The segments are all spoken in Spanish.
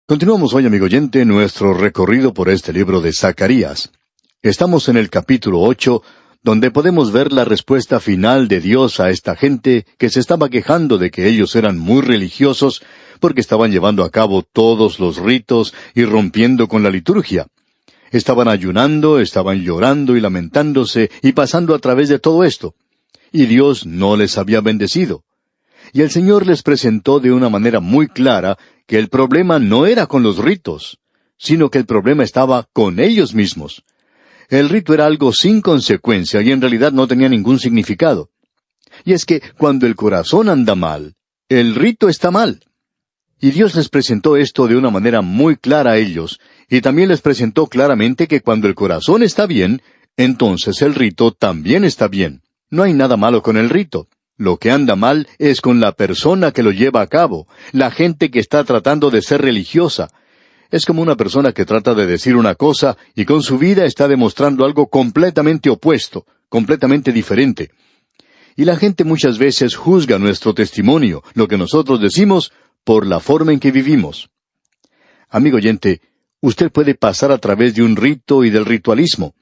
Continuamos hoy, amigo oyente, nuestro recorrido por este libro de Zacarías. Estamos en el capítulo 8, donde podemos ver la respuesta final de Dios a esta gente que se estaba quejando de que ellos eran muy religiosos porque estaban llevando a cabo todos los ritos y rompiendo con la liturgia. Estaban ayunando, estaban llorando y lamentándose y pasando a través de todo esto. Y Dios no les había bendecido. Y el Señor les presentó de una manera muy clara que el problema no era con los ritos, sino que el problema estaba con ellos mismos. El rito era algo sin consecuencia y en realidad no tenía ningún significado. Y es que cuando el corazón anda mal, el rito está mal. Y Dios les presentó esto de una manera muy clara a ellos, y también les presentó claramente que cuando el corazón está bien, entonces el rito también está bien. No hay nada malo con el rito. Lo que anda mal es con la persona que lo lleva a cabo, la gente que está tratando de ser religiosa. Es como una persona que trata de decir una cosa y con su vida está demostrando algo completamente opuesto, completamente diferente. Y la gente muchas veces juzga nuestro testimonio, lo que nosotros decimos, por la forma en que vivimos. Amigo oyente, usted puede pasar a través de un rito y del ritualismo,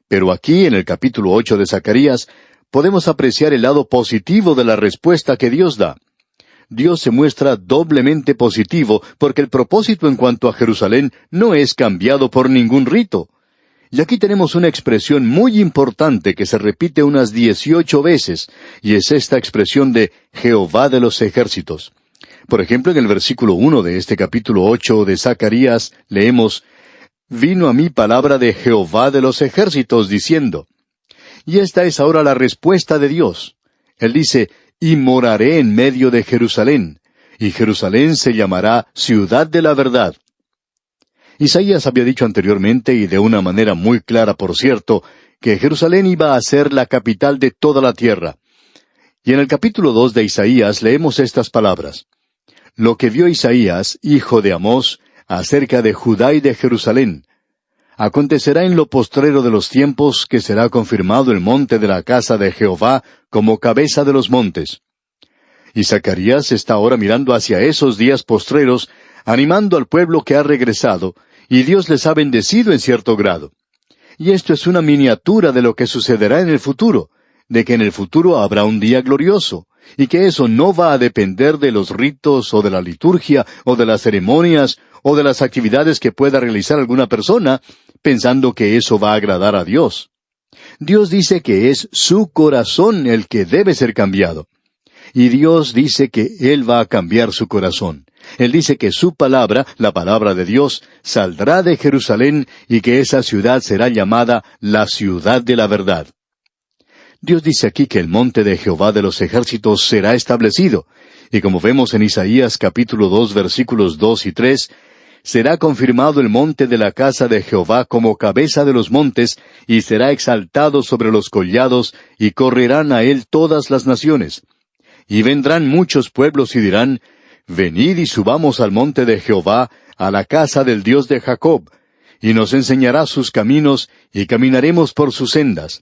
pero aquí en el capítulo 8 de Zacarías, podemos apreciar el lado positivo de la respuesta que Dios da. Dios se muestra doblemente positivo porque el propósito en cuanto a Jerusalén no es cambiado por ningún rito. Y aquí tenemos una expresión muy importante que se repite unas 18 veces, y es esta expresión de Jehová de los ejércitos. Por ejemplo, en el versículo 1 de este capítulo 8 de Zacarías leemos, «Vino a mí palabra de Jehová de los ejércitos, diciendo». Y esta es ahora la respuesta de Dios. Él dice, «Y moraré en medio de Jerusalén, y Jerusalén se llamará ciudad de la verdad». Isaías había dicho anteriormente, y de una manera muy clara por cierto, que Jerusalén iba a ser la capital de toda la tierra. Y en el capítulo 2 de Isaías leemos estas palabras. «Lo que vio Isaías, hijo de Amós, acerca de Judá y de Jerusalén. Acontecerá en lo postrero de los tiempos que será confirmado el monte de la casa de Jehová como cabeza de los montes». Y Zacarías está ahora mirando hacia esos días postreros, animando al pueblo que ha regresado, y Dios les ha bendecido en cierto grado. Y esto es una miniatura de lo que sucederá en el futuro, de que en el futuro habrá un día glorioso, y que eso no va a depender de los ritos o de la liturgia o de las ceremonias o de las actividades que pueda realizar alguna persona, pensando que eso va a agradar a Dios. Dios dice que es su corazón el que debe ser cambiado. Y Dios dice que Él va a cambiar su corazón. Él dice que su palabra, la palabra de Dios, saldrá de Jerusalén y que esa ciudad será llamada la ciudad de la verdad. Dios dice aquí que el monte de Jehová de los ejércitos será establecido. Y como vemos en Isaías capítulo 2 versículos 2 y 3, será confirmado el monte de la casa de Jehová como cabeza de los montes, y será exaltado sobre los collados, y correrán a él todas las naciones. Y vendrán muchos pueblos y dirán, venid y subamos al monte de Jehová, a la casa del Dios de Jacob, y nos enseñará sus caminos, y caminaremos por sus sendas.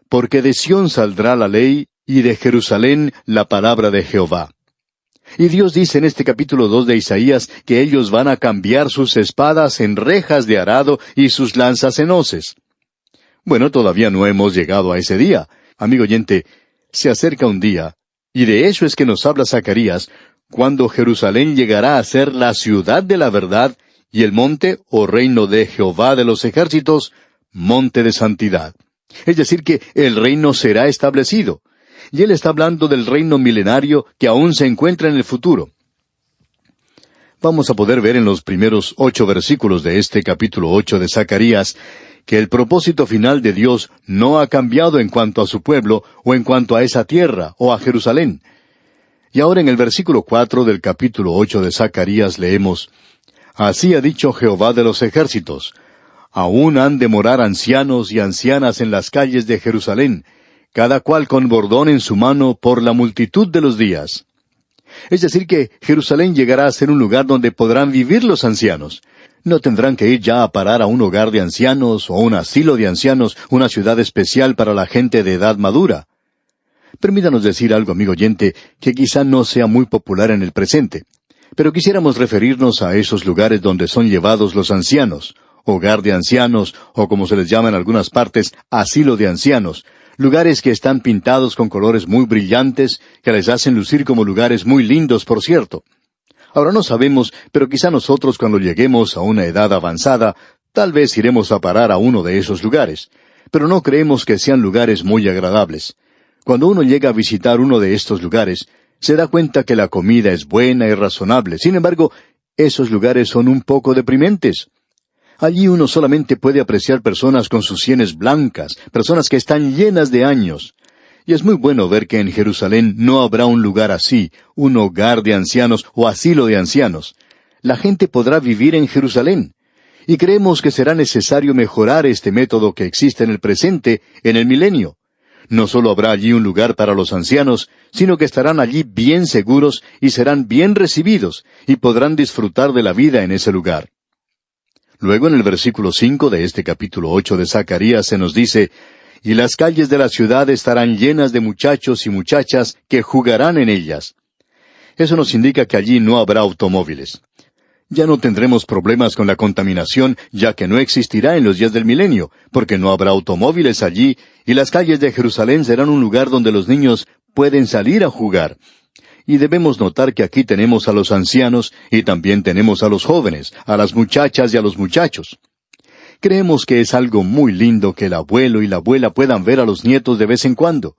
Porque de Sión saldrá la ley, y de Jerusalén la palabra de Jehová. Y Dios dice en este capítulo 2 de Isaías que ellos van a cambiar sus espadas en rejas de arado y sus lanzas en hoces. Bueno, todavía no hemos llegado a ese día. Amigo oyente, se acerca un día, y de eso es que nos habla Zacarías, cuando Jerusalén llegará a ser la ciudad de la verdad, y el monte, o reino de Jehová de los ejércitos, monte de santidad. Es decir, que el reino será establecido. Y él está hablando del reino milenario que aún se encuentra en el futuro. Vamos a poder ver en los primeros 8 versículos de este capítulo 8 de Zacarías que el propósito final de Dios no ha cambiado en cuanto a su pueblo o en cuanto a esa tierra o a Jerusalén. Y ahora en el versículo 4 del capítulo 8 de Zacarías leemos, «Así ha dicho Jehová de los ejércitos, aún han de morar ancianos y ancianas en las calles de Jerusalén, cada cual con bordón en su mano por la multitud de los días». Es decir que Jerusalén llegará a ser un lugar donde podrán vivir los ancianos. No tendrán que ir ya a parar a un hogar de ancianos o a un asilo de ancianos, una ciudad especial para la gente de edad madura. Permítanos decir algo, amigo oyente, que quizá no sea muy popular en el presente. Pero quisiéramos referirnos a esos lugares donde son llevados los ancianos, hogar de ancianos, o como se les llama en algunas partes, asilo de ancianos, lugares que están pintados con colores muy brillantes, que les hacen lucir como lugares muy lindos, por cierto. Ahora no sabemos, pero quizá nosotros cuando lleguemos a una edad avanzada, tal vez iremos a parar a uno de esos lugares, pero no creemos que sean lugares muy agradables. Cuando uno llega a visitar uno de estos lugares, se da cuenta que la comida es buena y razonable. Sin embargo, esos lugares son un poco deprimentes. Allí uno solamente puede apreciar personas con sus sienes blancas, personas que están llenas de años. Y es muy bueno ver que en Jerusalén no habrá un lugar así, un hogar de ancianos o asilo de ancianos. La gente podrá vivir en Jerusalén. Y creemos que será necesario mejorar este método que existe en el presente, en el milenio. No solo habrá allí un lugar para los ancianos, sino que estarán allí bien seguros y serán bien recibidos, y podrán disfrutar de la vida en ese lugar. Luego en el versículo 5 de este capítulo 8 de Zacarías se nos dice, «Y las calles de la ciudad estarán llenas de muchachos y muchachas que jugarán en ellas». Eso nos indica que allí no habrá automóviles. Ya no tendremos problemas con la contaminación, ya que no existirá en los días del milenio, porque no habrá automóviles allí, y las calles de Jerusalén serán un lugar donde los niños pueden salir a jugar. Y debemos notar que aquí tenemos a los ancianos y también tenemos a los jóvenes, a las muchachas y a los muchachos. Creemos que es algo muy lindo que el abuelo y la abuela puedan ver a los nietos de vez en cuando.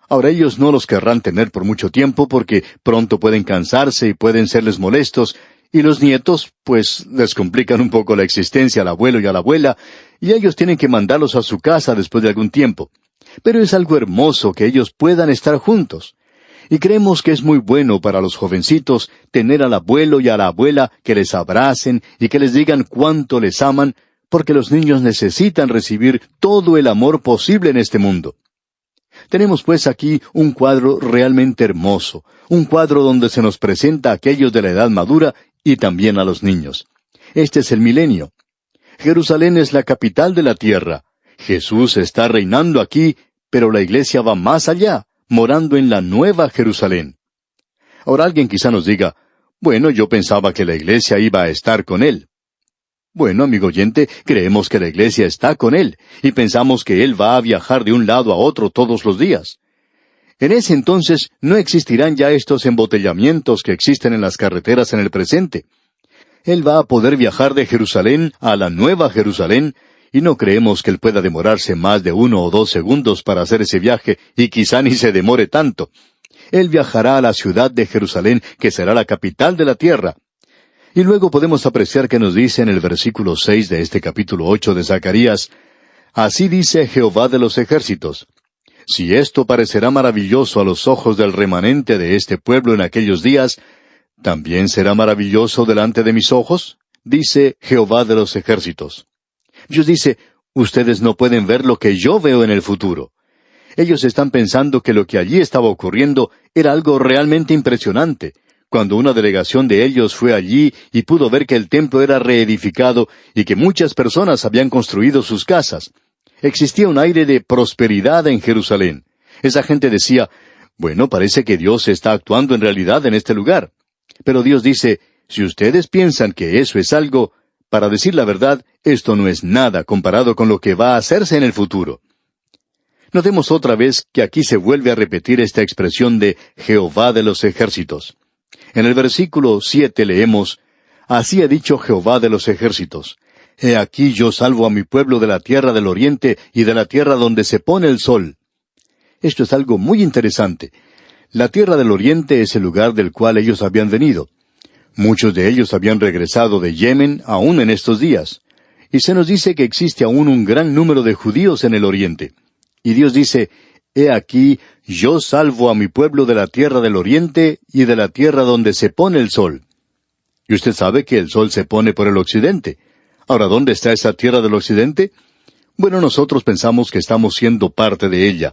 Ahora ellos no los querrán tener por mucho tiempo porque pronto pueden cansarse y pueden serles molestos, y los nietos, pues, les complican un poco la existencia al abuelo y a la abuela, y ellos tienen que mandarlos a su casa después de algún tiempo. Pero es algo hermoso que ellos puedan estar juntos. Y creemos que es muy bueno para los jovencitos tener al abuelo y a la abuela que les abracen y que les digan cuánto les aman, porque los niños necesitan recibir todo el amor posible en este mundo. Tenemos pues aquí un cuadro realmente hermoso, un cuadro donde se nos presenta a aquellos de la edad madura y también a los niños. Este es el milenio. Jerusalén es la capital de la tierra. Jesús está reinando aquí, pero la iglesia va más allá, morando en la nueva Jerusalén. Ahora alguien quizá nos diga, bueno, yo pensaba que la iglesia iba a estar con Él. Bueno, amigo oyente, creemos que la iglesia está con Él, y pensamos que Él va a viajar de un lado a otro todos los días. En ese entonces no existirán ya estos embotellamientos que existen en las carreteras en el presente. Él va a poder viajar de Jerusalén a la nueva Jerusalén, y no creemos que Él pueda demorarse más de 1 o 2 segundos para hacer ese viaje, y quizá ni se demore tanto. Él viajará a la ciudad de Jerusalén, que será la capital de la tierra. Y luego podemos apreciar que nos dice en el versículo 6 de este capítulo 8 de Zacarías, «Así dice Jehová de los ejércitos, si esto parecerá maravilloso a los ojos del remanente de este pueblo en aquellos días, ¿también será maravilloso delante de mis ojos? Dice Jehová de los ejércitos». Dios dice, ustedes no pueden ver lo que yo veo en el futuro. Ellos están pensando que lo que allí estaba ocurriendo era algo realmente impresionante. Cuando una delegación de ellos fue allí y pudo ver que el templo era reedificado y que muchas personas habían construido sus casas. Existía un aire de prosperidad en Jerusalén. Esa gente decía, bueno, parece que Dios está actuando en realidad en este lugar. Pero Dios dice, si ustedes piensan que eso es algo, para decir la verdad, esto no es nada comparado con lo que va a hacerse en el futuro. Notemos otra vez que aquí se vuelve a repetir esta expresión de Jehová de los ejércitos. En el versículo 7 leemos, «Así ha dicho Jehová de los ejércitos, He aquí yo salvo a mi pueblo de la tierra del oriente y de la tierra donde se pone el sol». Esto es algo muy interesante. La tierra del oriente es el lugar del cual ellos habían venido. Muchos de ellos habían regresado de Yemen aún en estos días. Y se nos dice que existe aún un gran número de judíos en el oriente. Y Dios dice, «He aquí, yo salvo a mi pueblo de la tierra del oriente y de la tierra donde se pone el sol». Y usted sabe que el sol se pone por el occidente. Ahora, ¿dónde está esa tierra del occidente? Bueno, nosotros pensamos que estamos siendo parte de ella.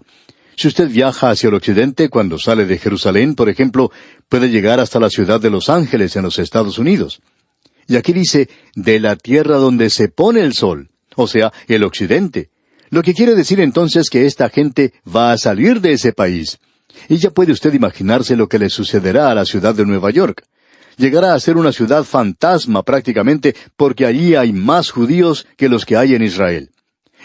Si usted viaja hacia el occidente cuando sale de Jerusalén, por ejemplo, puede llegar hasta la ciudad de Los Ángeles en los Estados Unidos. Y aquí dice, de la tierra donde se pone el sol, o sea, el occidente. Lo que quiere decir entonces que esta gente va a salir de ese país. Y ya puede usted imaginarse lo que le sucederá a la ciudad de Nueva York. Llegará a ser una ciudad fantasma prácticamente, porque allí hay más judíos que los que hay en Israel.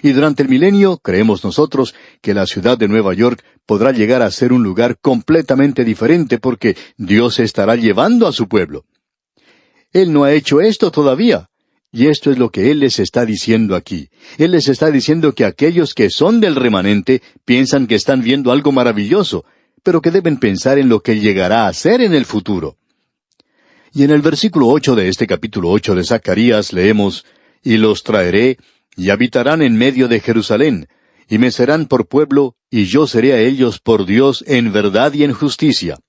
Y durante el milenio, creemos nosotros, que la ciudad de Nueva York podrá llegar a ser un lugar completamente diferente, porque Dios estará llevando a su pueblo. Él no ha hecho esto todavía. Y esto es lo que Él les está diciendo aquí. Él les está diciendo que aquellos que son del remanente piensan que están viendo algo maravilloso, pero que deben pensar en lo que llegará a ser en el futuro. Y en el versículo 8 de este capítulo 8 de Zacarías leemos, «Y los traeré, y habitarán en medio de Jerusalén, y me serán por pueblo, y yo seré a ellos por Dios en verdad y en justicia».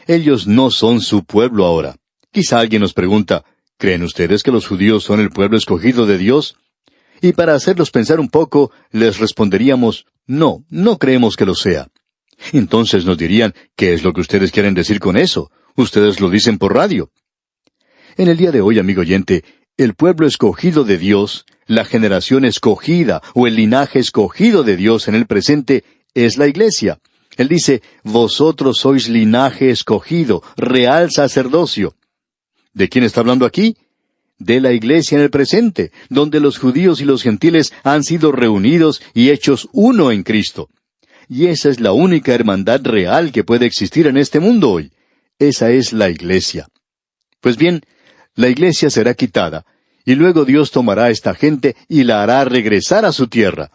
Ellos no son su pueblo ahora. Quizá alguien nos pregunta, ¿creen ustedes que los judíos son el pueblo escogido de Dios? Y para hacerlos pensar un poco, les responderíamos, no, no creemos que lo sea. Entonces nos dirían, ¿qué es lo que ustedes quieren decir con eso? Ustedes lo dicen por radio. En el día de hoy, amigo oyente, el pueblo escogido de Dios, la generación escogida o el linaje escogido de Dios en el presente, es la iglesia. Él dice, vosotros sois linaje escogido, real sacerdocio. ¿De quién está hablando aquí? De la iglesia en el presente, donde los judíos y los gentiles han sido reunidos y hechos uno en Cristo. Y esa es la única hermandad real que puede existir en este mundo hoy. Esa es la iglesia. Pues bien, la iglesia será quitada, y luego Dios tomará a esta gente y la hará regresar a su tierra.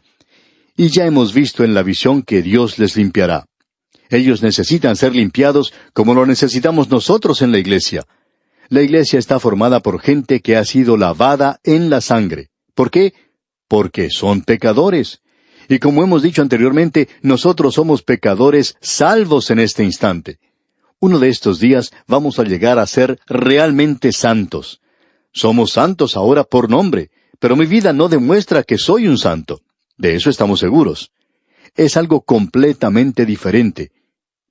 Y ya hemos visto en la visión que Dios les limpiará. Ellos necesitan ser limpiados como lo necesitamos nosotros en la iglesia. La iglesia está formada por gente que ha sido lavada en la sangre. ¿Por qué? Porque son pecadores. Y como hemos dicho anteriormente, nosotros somos pecadores salvos en este instante. Uno de estos días vamos a llegar a ser realmente santos. Somos santos ahora por nombre, pero mi vida no demuestra que soy un santo. De eso estamos seguros. Es algo completamente diferente.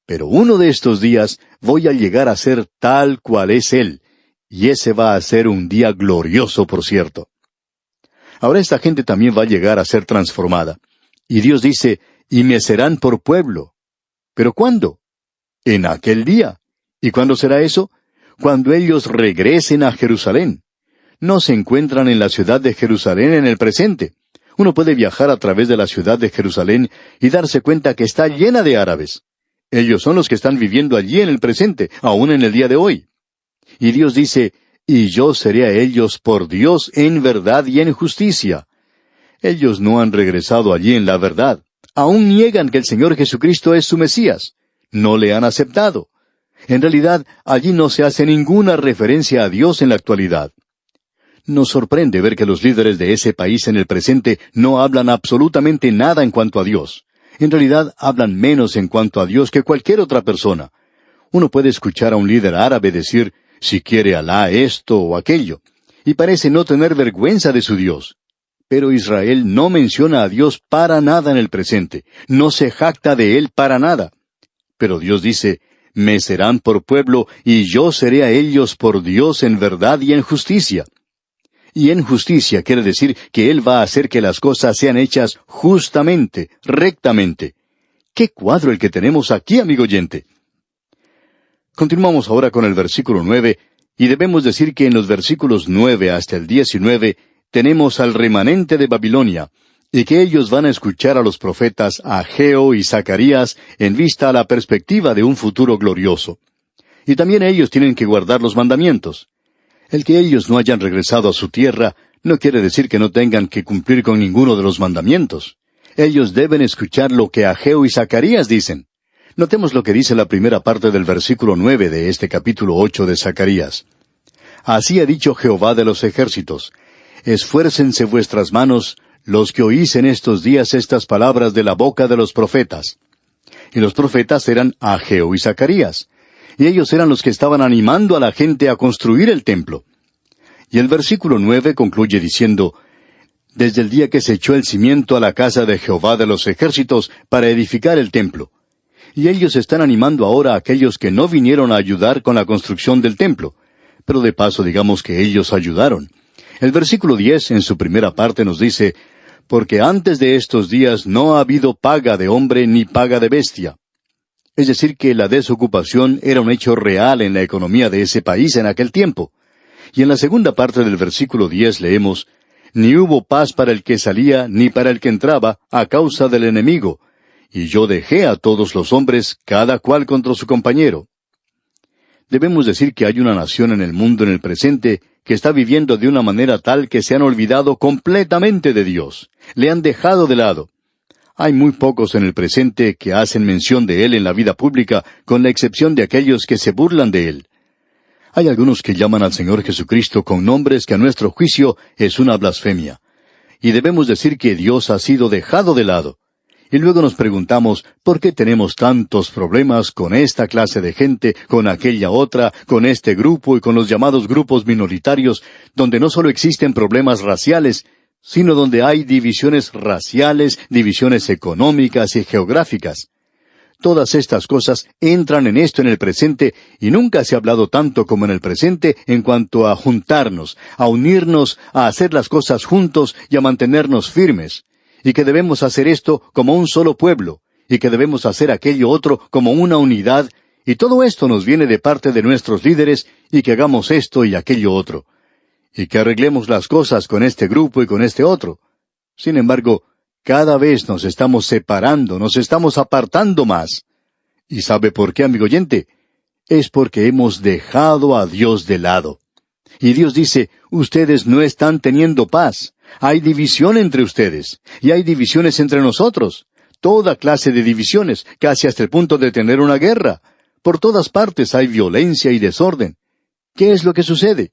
Pero uno de estos días voy a llegar a ser tal cual es Él. Y ese va a ser un día glorioso, por cierto. Ahora esta gente también va a llegar a ser transformada. Y Dios dice, y me serán por pueblo. ¿Pero cuándo? En aquel día. ¿Y cuándo será eso? Cuando ellos regresen a Jerusalén. No se encuentran en la ciudad de Jerusalén en el presente. Uno puede viajar a través de la ciudad de Jerusalén y darse cuenta que está llena de árabes. Ellos son los que están viviendo allí en el presente, aún en el día de hoy. Y Dios dice, y yo seré a ellos por Dios en verdad y en justicia. Ellos no han regresado allí en la verdad. Aún niegan que el Señor Jesucristo es su Mesías. No le han aceptado. En realidad, allí no se hace ninguna referencia a Dios en la actualidad. Nos sorprende ver que los líderes de ese país en el presente no hablan absolutamente nada en cuanto a Dios. En realidad, hablan menos en cuanto a Dios que cualquier otra persona. Uno puede escuchar a un líder árabe decir, si quiere Alá esto o aquello, y parece no tener vergüenza de su Dios. Pero Israel no menciona a Dios para nada en el presente, no se jacta de Él para nada. Pero Dios dice, me serán por pueblo, y yo seré a ellos por Dios en verdad y en justicia. Y en justicia quiere decir que Él va a hacer que las cosas sean hechas justamente, rectamente. ¡Qué cuadro el que tenemos aquí, amigo oyente! Continuamos ahora con el versículo 9, y debemos decir que en los versículos 9 hasta el 19 tenemos al remanente de Babilonia, y que ellos van a escuchar a los profetas Ageo y Zacarías en vista a la perspectiva de un futuro glorioso. Y también ellos tienen que guardar los mandamientos. El que ellos no hayan regresado a su tierra no quiere decir que no tengan que cumplir con ninguno de los mandamientos. Ellos deben escuchar lo que Ageo y Zacarías dicen. Notemos lo que dice la primera parte del versículo 9 de este capítulo 8 de Zacarías. Así ha dicho Jehová de los ejércitos, esfuércense vuestras manos, los que oís en estos días estas palabras de la boca de los profetas. Y los profetas eran Ageo y Zacarías, y ellos eran los que estaban animando a la gente a construir el templo. Y el versículo 9 concluye diciendo, desde el día que se echó el cimiento a la casa de Jehová de los ejércitos para edificar el templo. Y ellos están animando ahora a aquellos que no vinieron a ayudar con la construcción del templo. Pero de paso digamos que ellos ayudaron. El versículo 10 en su primera parte nos dice, porque antes de estos días no ha habido paga de hombre ni paga de bestia. Es decir, que la desocupación era un hecho real en la economía de ese país en aquel tiempo. Y en la segunda parte del versículo 10 leemos, «Ni hubo paz para el que salía, ni para el que entraba, a causa del enemigo. Y yo dejé a todos los hombres, cada cual contra su compañero». Debemos decir que hay una nación en el mundo en el presente que está viviendo de una manera tal que se han olvidado completamente de Dios. Le han dejado de lado. Hay muy pocos en el presente que hacen mención de Él en la vida pública, con la excepción de aquellos que se burlan de Él. Hay algunos que llaman al Señor Jesucristo con nombres que a nuestro juicio es una blasfemia. Y debemos decir que Dios ha sido dejado de lado. Y luego nos preguntamos, ¿por qué tenemos tantos problemas con esta clase de gente, con aquella otra, con este grupo y con los llamados grupos minoritarios, donde no solo existen problemas raciales, sino donde hay divisiones raciales, divisiones económicas y geográficas? Todas estas cosas entran en esto en el presente, y nunca se ha hablado tanto como en el presente en cuanto a juntarnos, a unirnos, a hacer las cosas juntos y a mantenernos firmes. Y que debemos hacer esto como un solo pueblo, y que debemos hacer aquello otro como una unidad, y todo esto nos viene de parte de nuestros líderes, y que hagamos esto y aquello otro, y que arreglemos las cosas con este grupo y con este otro. Sin embargo, cada vez nos estamos separando, nos estamos apartando más. ¿Y sabe por qué, amigo oyente? Es porque hemos dejado a Dios de lado. Y Dios dice, ustedes no están teniendo paz. Hay división entre ustedes, y hay divisiones entre nosotros. Toda clase de divisiones, casi hasta el punto de tener una guerra. Por todas partes hay violencia y desorden. ¿Qué es lo que sucede?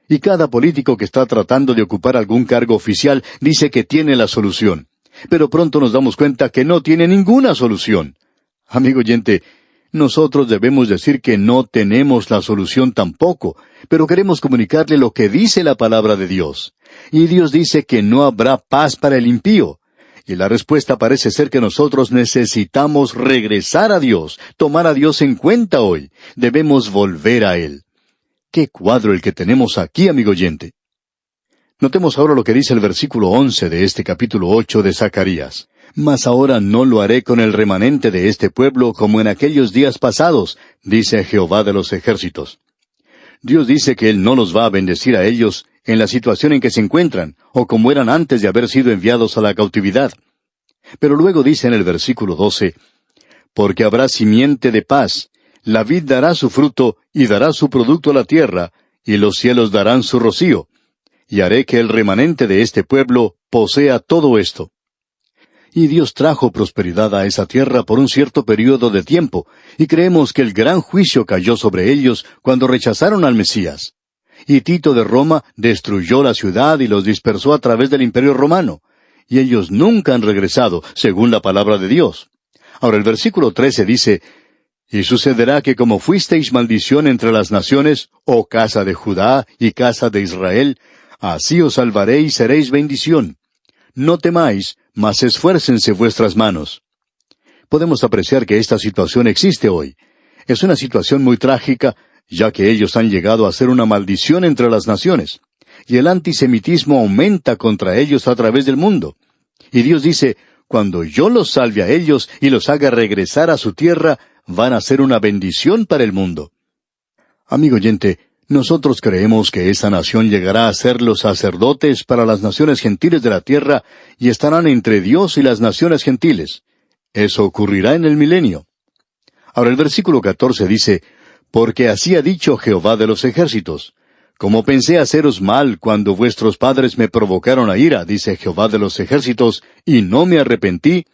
Y cada político que está tratando de ocupar algún cargo oficial dice que tiene la solución. Pero pronto nos damos cuenta que no tiene ninguna solución. Amigo oyente, nosotros debemos decir que no tenemos la solución tampoco, pero queremos comunicarle lo que dice la palabra de Dios. Y Dios dice que no habrá paz para el impío. Y la respuesta parece ser que nosotros necesitamos regresar a Dios, tomar a Dios en cuenta hoy. Debemos volver a Él. ¡Qué cuadro el que tenemos aquí, amigo oyente! Notemos ahora lo que dice el versículo 11 de este capítulo 8 de Zacarías. «Mas ahora no lo haré con el remanente de este pueblo como en aquellos días pasados, dice Jehová de los ejércitos». Dios dice que Él no los va a bendecir a ellos en la situación en que se encuentran, o como eran antes de haber sido enviados a la cautividad. Pero luego dice en el versículo 12, «Porque habrá simiente de paz, la vid dará su fruto, y dará su producto a la tierra, y los cielos darán su rocío. Y haré que el remanente de este pueblo posea todo esto». Y Dios trajo prosperidad a esa tierra por un cierto período de tiempo, y creemos que el gran juicio cayó sobre ellos cuando rechazaron al Mesías. Y Tito de Roma destruyó la ciudad y los dispersó a través del Imperio Romano, y ellos nunca han regresado, según la palabra de Dios. Ahora el versículo 13 dice, «Y sucederá que como fuisteis maldición entre las naciones, oh casa de Judá y casa de Israel, así os salvaré y seréis bendición. No temáis, mas esfuércense vuestras manos». Podemos apreciar que esta situación existe hoy. Es una situación muy trágica, ya que ellos han llegado a ser una maldición entre las naciones. Y el antisemitismo aumenta contra ellos a través del mundo. Y Dios dice, cuando yo los salve a ellos y los haga regresar a su tierra, van a ser una bendición para el mundo. Amigo oyente, nosotros creemos que esa nación llegará a ser los sacerdotes para las naciones gentiles de la tierra y estarán entre Dios y las naciones gentiles. Eso ocurrirá en el milenio. Ahora el versículo 14 dice, «Porque así ha dicho Jehová de los ejércitos. Como pensé haceros mal cuando vuestros padres me provocaron a ira, dice Jehová de los ejércitos, y no me arrepentí».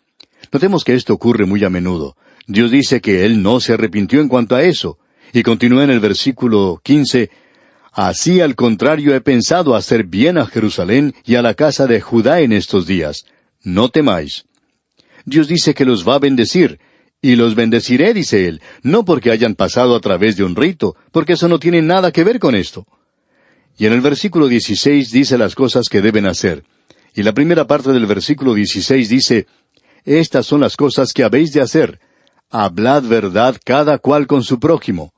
Notemos que esto ocurre muy a menudo. Dios dice que Él no se arrepintió en cuanto a eso. Y continúa en el versículo 15, «Así al contrario he pensado hacer bien a Jerusalén y a la casa de Judá en estos días. No temáis». Dios dice que los va a bendecir, y los bendeciré, dice Él, no porque hayan pasado a través de un rito, porque eso no tiene nada que ver con esto. Y en el versículo 16 dice las cosas que deben hacer. Y la primera parte del versículo 16 dice, «Estas son las cosas que habéis de hacer. Hablad verdad cada cual con su prójimo».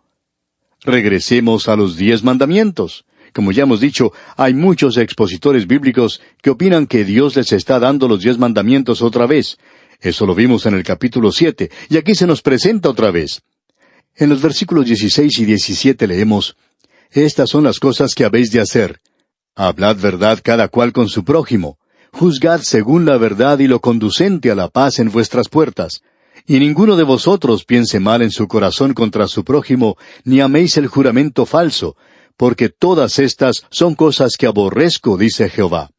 Regresemos a los 10 mandamientos. Como ya hemos dicho, hay muchos expositores bíblicos que opinan que Dios les está dando los 10 mandamientos otra vez. Eso lo vimos en el capítulo 7, y aquí se nos presenta otra vez. En los versículos 16 y 17 leemos, «Estas son las cosas que habéis de hacer. Hablad verdad cada cual con su prójimo. Juzgad según la verdad y lo conducente a la paz en vuestras puertas. Y ninguno de vosotros piense mal en su corazón contra su prójimo, ni améis el juramento falso, porque todas estas son cosas que aborrezco, dice Jehová».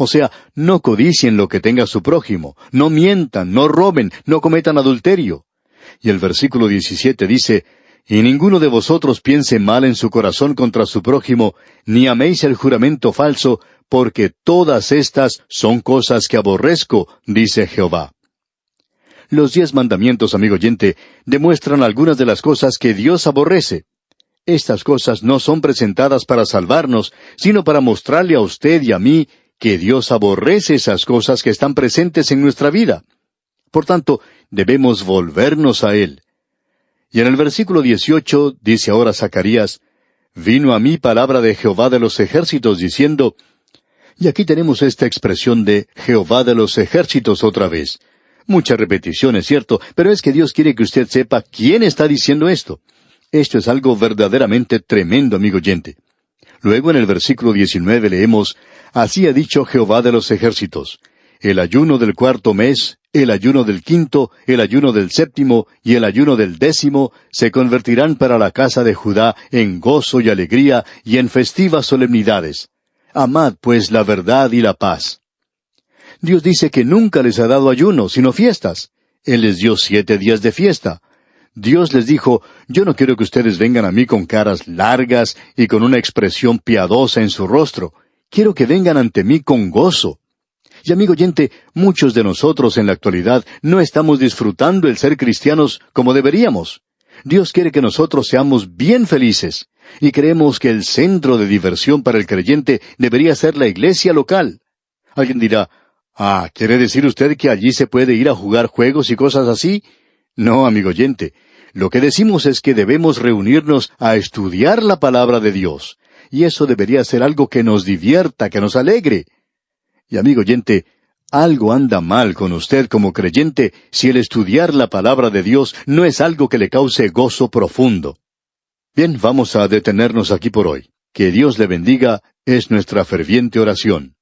O sea, no codicien lo que tenga su prójimo, no mientan, no roben, no cometan adulterio. Y el versículo 17 dice, «Y ninguno de vosotros piense mal en su corazón contra su prójimo, ni améis el juramento falso, porque todas estas son cosas que aborrezco, dice Jehová». Los 10 mandamientos, amigo oyente, demuestran algunas de las cosas que Dios aborrece. Estas cosas no son presentadas para salvarnos, sino para mostrarle a usted y a mí que Dios aborrece esas cosas que están presentes en nuestra vida. Por tanto, debemos volvernos a Él. Y en el versículo 18 dice ahora Zacarías, «Vino a mí palabra de Jehová de los ejércitos, diciendo», y aquí tenemos esta expresión de Jehová de los ejércitos otra vez. Mucha repetición, es cierto, pero es que Dios quiere que usted sepa quién está diciendo esto. Esto es algo verdaderamente tremendo, amigo oyente. Luego en el versículo 19 leemos, «Así ha dicho Jehová de los ejércitos, el ayuno del 4º mes, el ayuno del 5º, el ayuno del 7º y el ayuno del 10º se convertirán para la casa de Judá en gozo y alegría y en festivas solemnidades. Amad pues la verdad y la paz». Dios dice que nunca les ha dado ayuno, sino fiestas. Él les dio 7 días de fiesta. Dios les dijo, «Yo no quiero que ustedes vengan a mí con caras largas y con una expresión piadosa en su rostro. Quiero que vengan ante mí con gozo». Y amigo oyente, muchos de nosotros en la actualidad no estamos disfrutando el ser cristianos como deberíamos. Dios quiere que nosotros seamos bien felices, y creemos que el centro de diversión para el creyente debería ser la iglesia local. Alguien dirá, ¿quiere decir usted que allí se puede ir a jugar juegos y cosas así? No, amigo oyente. Lo que decimos es que debemos reunirnos a estudiar la palabra de Dios. Y eso debería ser algo que nos divierta, que nos alegre. Y amigo oyente, algo anda mal con usted como creyente si el estudiar la palabra de Dios no es algo que le cause gozo profundo. Bien, vamos a detenernos aquí por hoy. Que Dios le bendiga es nuestra ferviente oración.